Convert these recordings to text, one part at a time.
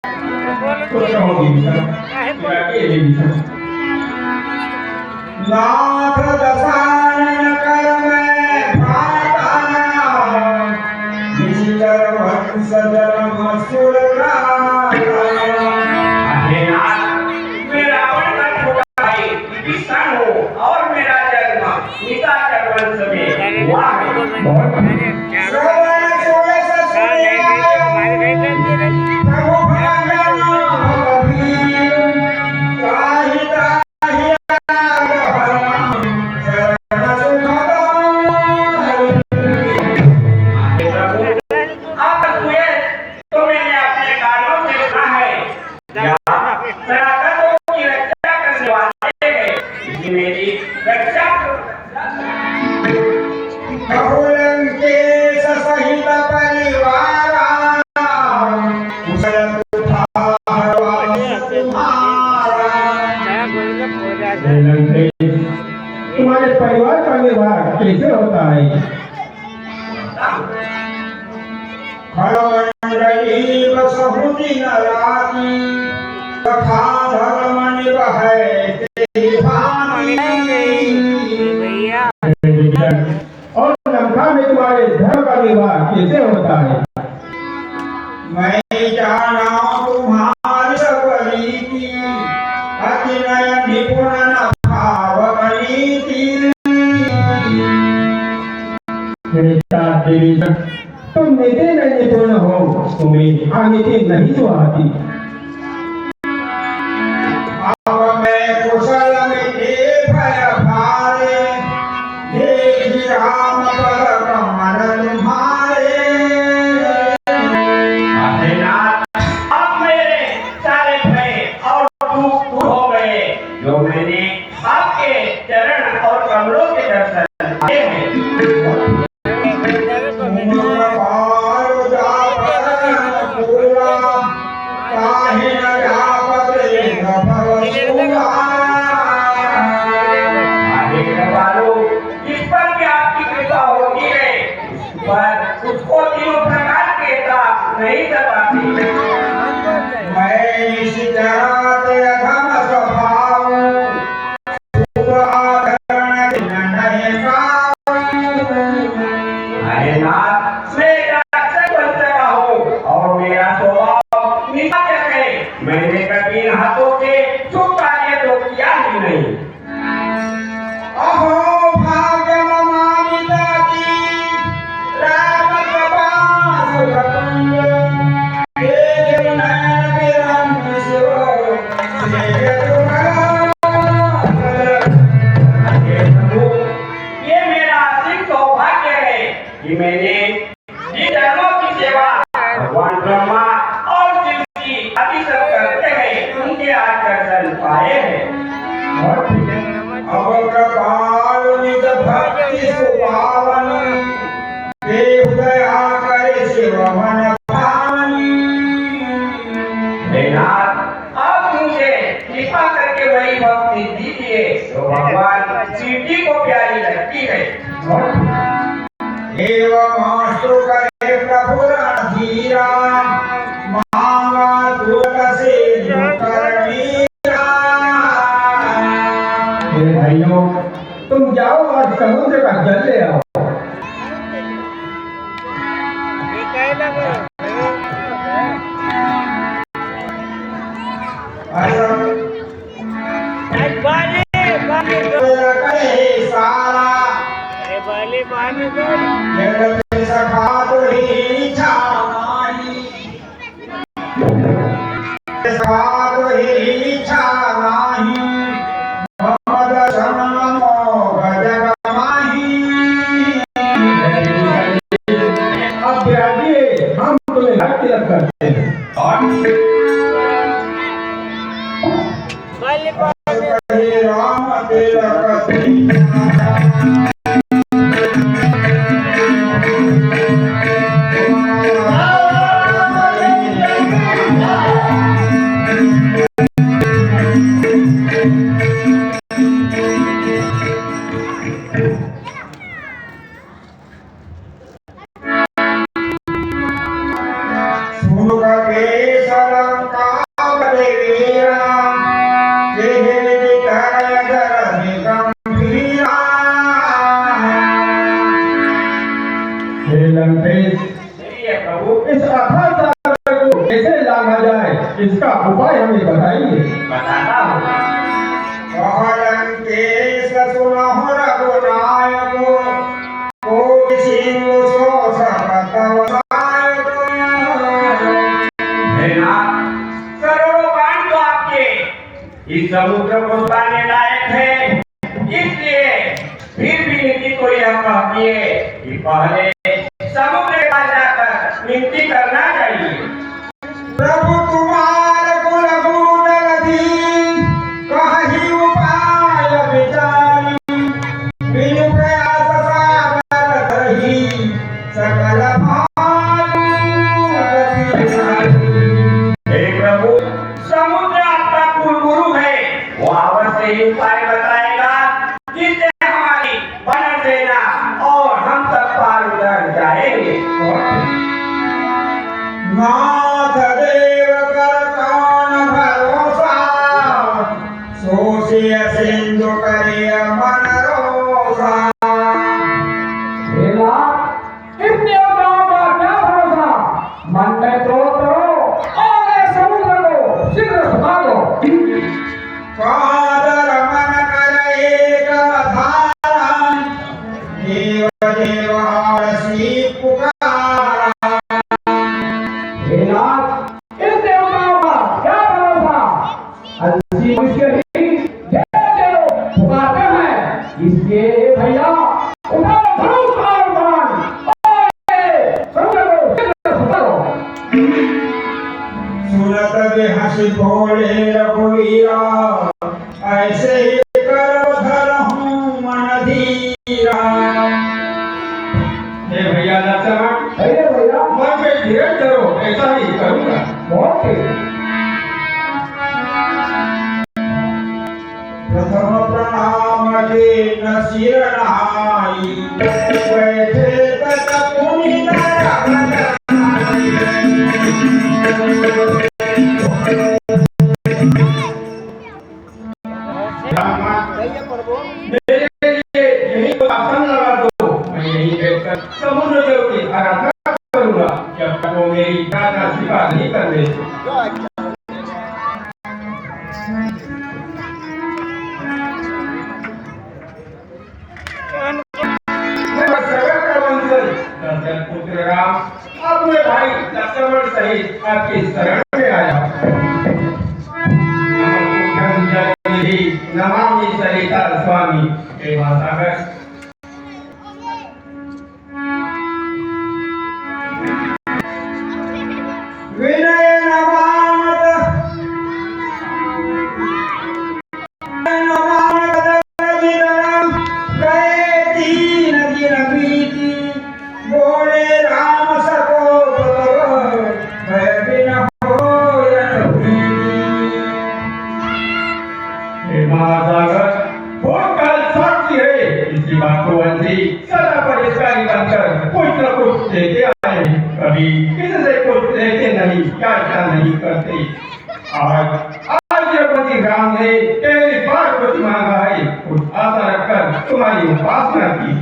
तो क्या होगी नाथ दशानन कर मैं भाता निशिकर वंश जन्म सुर और मेरा जन्म निशाचर वंश में हुआ है। तुम्हारे परिवार का निर्वाह कैसे होता है? और लंका में तुम्हारे धर्म का निर्वाह कैसे होता है? मैं जाना तुम्हारी सब रीति अतिनय निपुण न तुम नीति में निपुण हो, तुम्हें आनीति नहीं तो आती। अब मैं कुशल में भय भारे देख राम पर कमल तुम्हारे। अब मेरे सारे भय और दुख दूर हो गए, जो मैंने आपके चरण और कमलों के दर्शन किए हैं। उसको तीनों प्रकार के ताप नहीं दबाती। मैं इस जात अधम स्वभाव शुभ आचरण नहीं पाऊं। नाथ मेरा वंश का हो और मेरा स्वभाव निशाचर है। मैंने कभी हाथों के शुभ कार्य तो किया ही नहीं। कि मैंने जिनों की सेवा भगवान ब्रह्मा और शिव की अभिषेक करते हैं, उनके आज दर्शन पाए हैं। अब कृपाल निज भक्ति सुपावन देव दया करे शिव मन पावनी। हे नाथ, अब मुझे कृपा करके वही भक्ति दीजिए जो भगवान शिव जी को प्यारी लगती है। एवं मास्तु करे प्रभु रणधीरा मांगा दूत से करनीरा। भाइयों, तुम जाओ और समुद्र का जल ले आओ। सुन के इसका उपाय हमें बताइए। बताता हूँ। कहलंकेश सुनहु रघुनायक, कोटि सिंह सो सकत वसायक। हे नाथ, करोड़ों बाण तो आपके इस समुद्र को पाने लायक है, इसलिए फिर भी नीति को यह कहती है कि पहले समुद्र के पास जाकर विनती करना चाहिए। प्रभु तुम्हार कुल गुण अधीन, कहीं उपाय विचारी, बिनु प्रयास सागर तरही, सकल भानु गति नारी। हे प्रभु, समुद्र आपका कुल गुरु है, वो अवश्य ही उपाय बताएगा जिससे हमारी वन सेना और हम सब पार उतर जाएंगे। नाथ देव कर कौन भरोसा, सोचिय सिंधु करिय मन रोसा। हे नाथ, इन देवताओं का क्या भरोसा, मन में क्रोध करो और इस समुद्र को शीघ्र सुखा दो। कादर मन कर एक धारा, देव देव हरषि पुकारा। हे नाथ, इन देवताओं का क्या भरोसा, हंसी मुझे ही देव पुकारते हैं, इसलिए भैया उठाओ धनुष और बाण और ये समुद्र को शीघ्र सुखा दो। सुरत हंसी भोले रघुवीरा, ऐसे ही करो धरहूं मन धीरा। हे भैया लक्ष्मण, भैया भैया मन में धीरज करो, ऐसा ही करूंगा। बहुत ठीक। प्रथम प्रणाम के न सिर नहाई, बैठे तक पुनि मेरे लिए यही तो आसन लगा दो, मैं यही बैठकर समुद्र देव की आराधना करूंगा, जब तक वो मेरी प्रार्थना स्वीकार नहीं कर देते। पुत्र राम अपने भाई लक्ष्मण सहित आपकी शरण में आया। नमामि सरिता स्वामी। हे महासागर, विनय नमामत जिनम गए तीन दिन बीती, बोले राम सको भय बिन होयन भीति। हे महासागर, भूतकाल साक्षी है, इसी बात को अंधी सदा परिष्कारी बनकर कुछ न कुछ लेके आए, कभी किससे कुछ लेते नहीं, क्या नहीं करते। आज पति राम ने तेरी पार्वती मांगा है, कुछ आशा रखकर तुम्हारी उपासना की।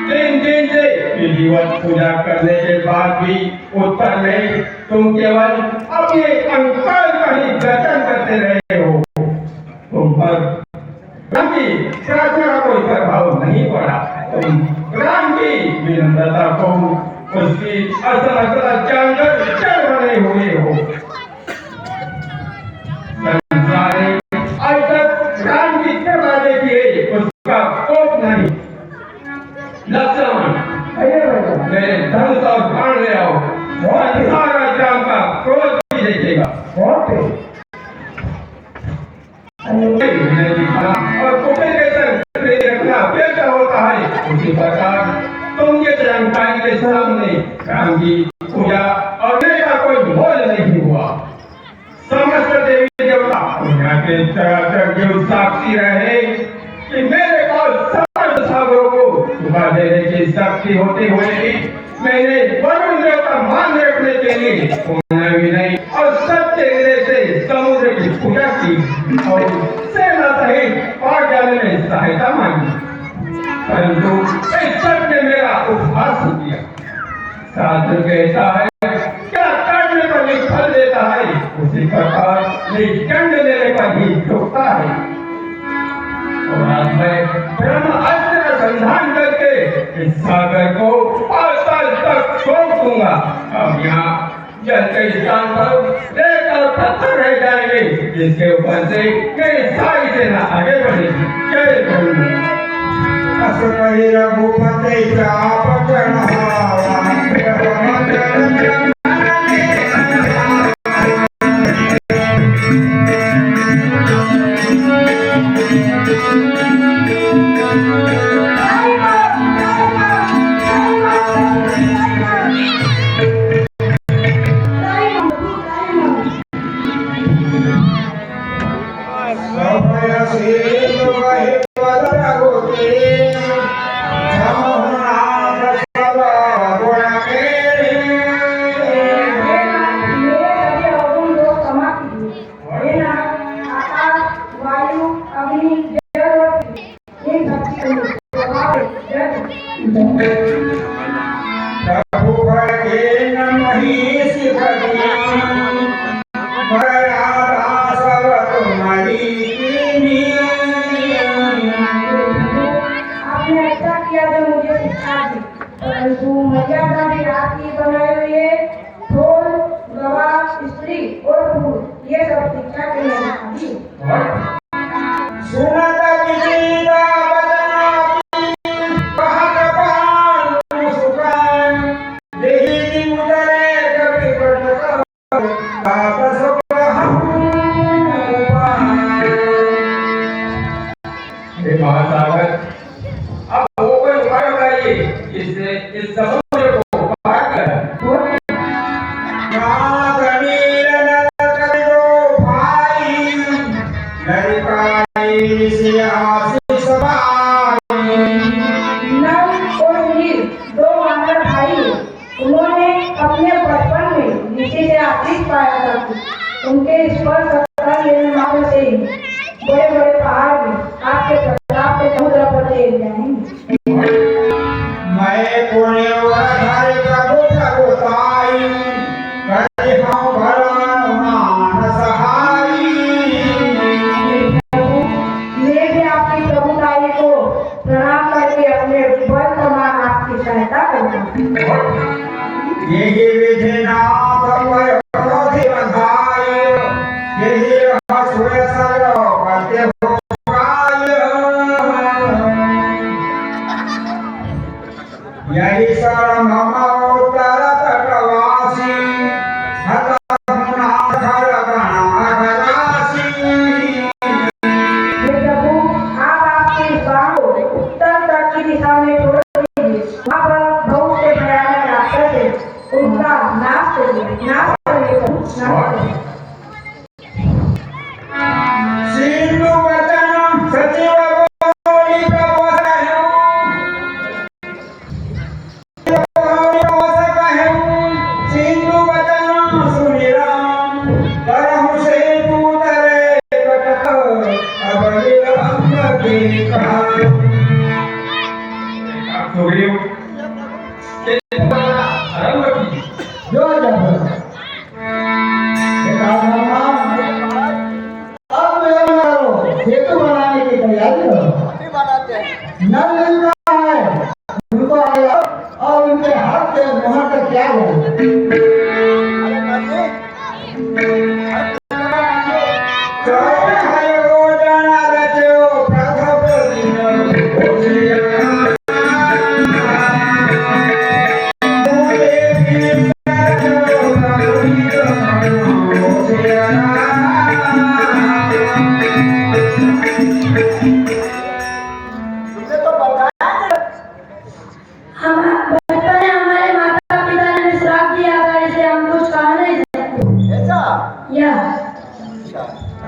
3 दिन से विधिवत पूजा करने के बाद भी उत्तर नहीं, तुम केवल अपने अहंकार का ही दर्शन करते रहे हो। तुम पर राम की प्रार्थना कोई प्रभाव नहीं पड़ा, तुम राम की विनम्रता को उसकी असल जानकर चल बने हुए हो। आज तक राम की सेवा देखिए, उसका कोप नहीं। लक्ष्मण, मेरे धनुष और बाण ले आओ, सारा राम का क्रोध भी देखेगा। और कुपित के संग रखना बेहतर होता है, उसी प्रकार तुम ये जानकारी के सामने राम की पूजा और मेरा कोई मोल नहीं हुआ। समस्त देवी देवता दुनिया के चराचर जीव साक्षी रहे कि मेरे पास समस्त सागरों को डुबा देने की शक्ति होते हुए भी मैंने वरुण देवता मान रखने के लिए पूर्ण विनय और सत्य हृदय से समुद्र की पूजा की और सेना सहित पार जाने में सहायता मांगी, परंतु इस सब ने मेरा उपहास किया। शास्त्र कहता है क्या जलते स्थान पर रेत और पत्थर रह जाएंगे, जिसके ऊपर से कई सारी सेना आगे बढ़ेगी। जय गुरु। अस कही रघुपति चाप चढ़ावा, महासागर, अब वो कोई उपाय बताइए इससे इस समुद्र को पार कर। उनके स्पर्श कर लेने मात्र से ही बड़े बड़े पहाड़ भी आपके प्रताप के समुद्र पर चले जाएंगे। मैं पुण्यवधारी प्रभु प्रभुताई, करते हम भगवान सहाई। मैं भी आपकी प्रभुताई को प्रणाम करके अपने बल समान आपकी सहायता करूंगा। यही विधि नाथ क्रोधि बंधाई, यही हसुए सरो करते हो काल। यही शरण हम उत्तर तटवासी, हत हुना घर गणा घरासी। प्रभु आप आपकी बाह को उत्तर तट की दिशा में छोड़ दीजिए। वहाँ पर बहुत से भयानक राक्षस थे, उनका नाश करिए, नाश करिए, नाश करिए। सिंधु वचन सचिव बोली प्रभु कहूँ, सिंधु वचन सुनि राम, करहु से तू तरे कटक, अब निरंग के कहा। सुग्रीव जो जब सेतु बनाने की तैयारी हो, नल मिल रहा है उनको और उनके हाथ से मोहर तक क्या हो।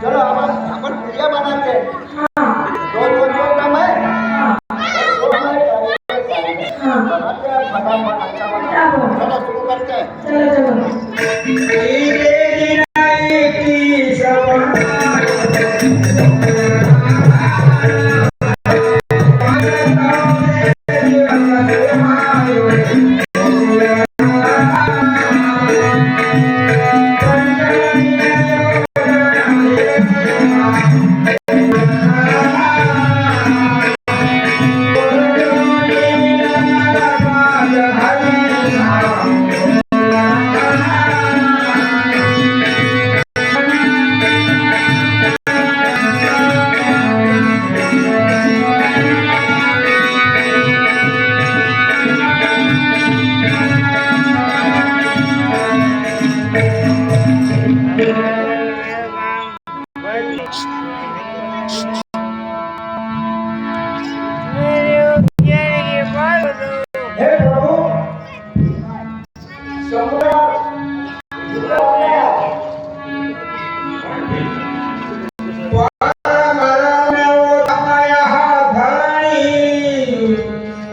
चलो अपन पुड़िया बनाते हैं। हाँ दो दो दो कम है। हाँ बनाते हैं फटाफट अच्छा बना। चलो शुरू करते हैं। चलो हे प्रभु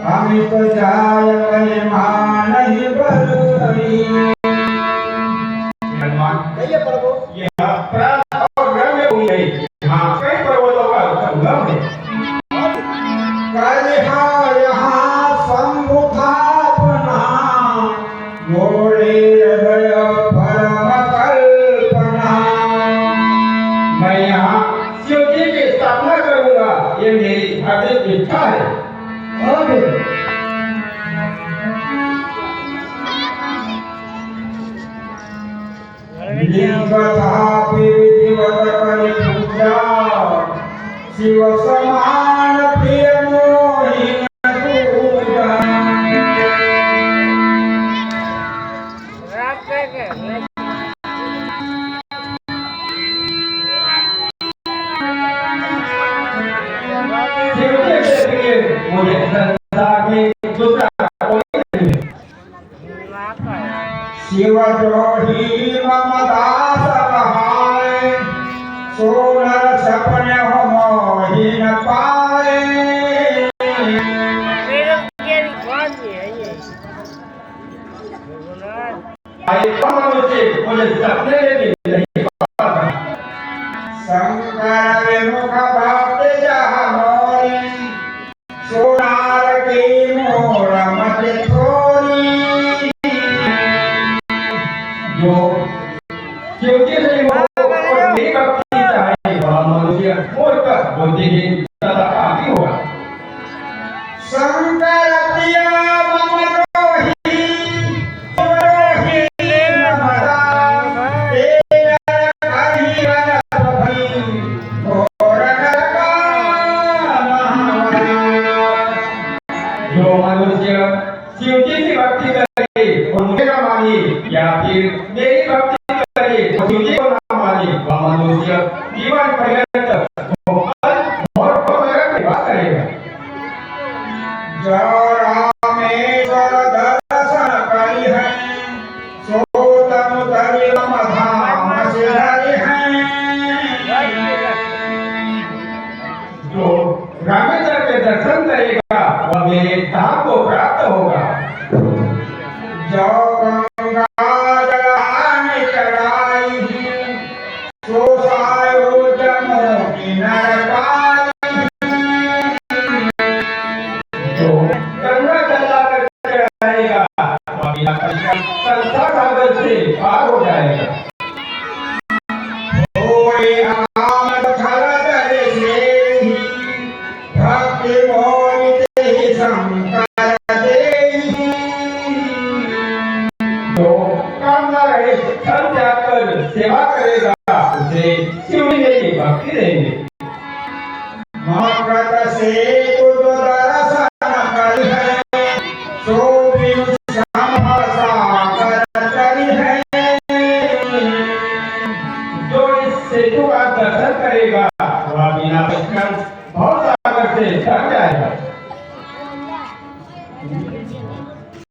अमित जाय महिमान ही बरई। कहिए प्रभु। यह प्राण और ग्रह में हुई है। हाँ कई पर्वतों का संगम है। कलिहा यहाँ शंभु थापना मोरे हृदय परम कल्पना। मैं यहाँ शिव जी की स्थापना करूंगा, ये मेरी हार्दिक इच्छा है। लिंगधापि विधिवत करि पूजा शिव समान प्रिय मोहिन पूजा। शिव जी के प्रिय मुझे संसार में दूसरा कोई नहीं है। शिव द्रोही मम दास कहाय सोनर सपने हो मोहि न पाए। मुझे सपने में भी नहीं पाता। शंकर विमुख भक्त जहाँ मोरी सोनार की मोर मत थोरी। जो शिव जी से वो भक्ति चाहे वह मनुष्य मूर्ख बुद्धिहीन सदा पापी होगा। शंकर प्रिय मम द्रोही द्रोही मम दास तेरा कहीं रत भई घोर नरकामहावनाश। जो मनुष्य शिव जी की भक्ति करे और मुझे न माने या फिर मेरी भक्ति करे और शिव जी को न माने वह मनुष्य जीवन पर्यंत और नरक में वास करेगा। जो रामेश्वर दर्शन करी है सो तम तरि मम धाम से हरि है। जो रामेश्वर के दर्शन करेगा वह मेरे धाम को प्राप्त होगा। जो गंगा जलान चढ़ाई सो सायो जमो की नरकाई। जो गंगा जलाकर चढ़ाएगा वह बिना संसार सागर से पार हो जाएगा। होए आमद खरद से भक्ति मोहित ही शंकर देहि। जो कामना रहे सब त्याग कर सेवा करेगा उसे शिव जी मेरी भक्ति देंगे। मकृत से तुझ दर्शन करी है सो बिनु संभव सागर तरी है। जो इस सेतु का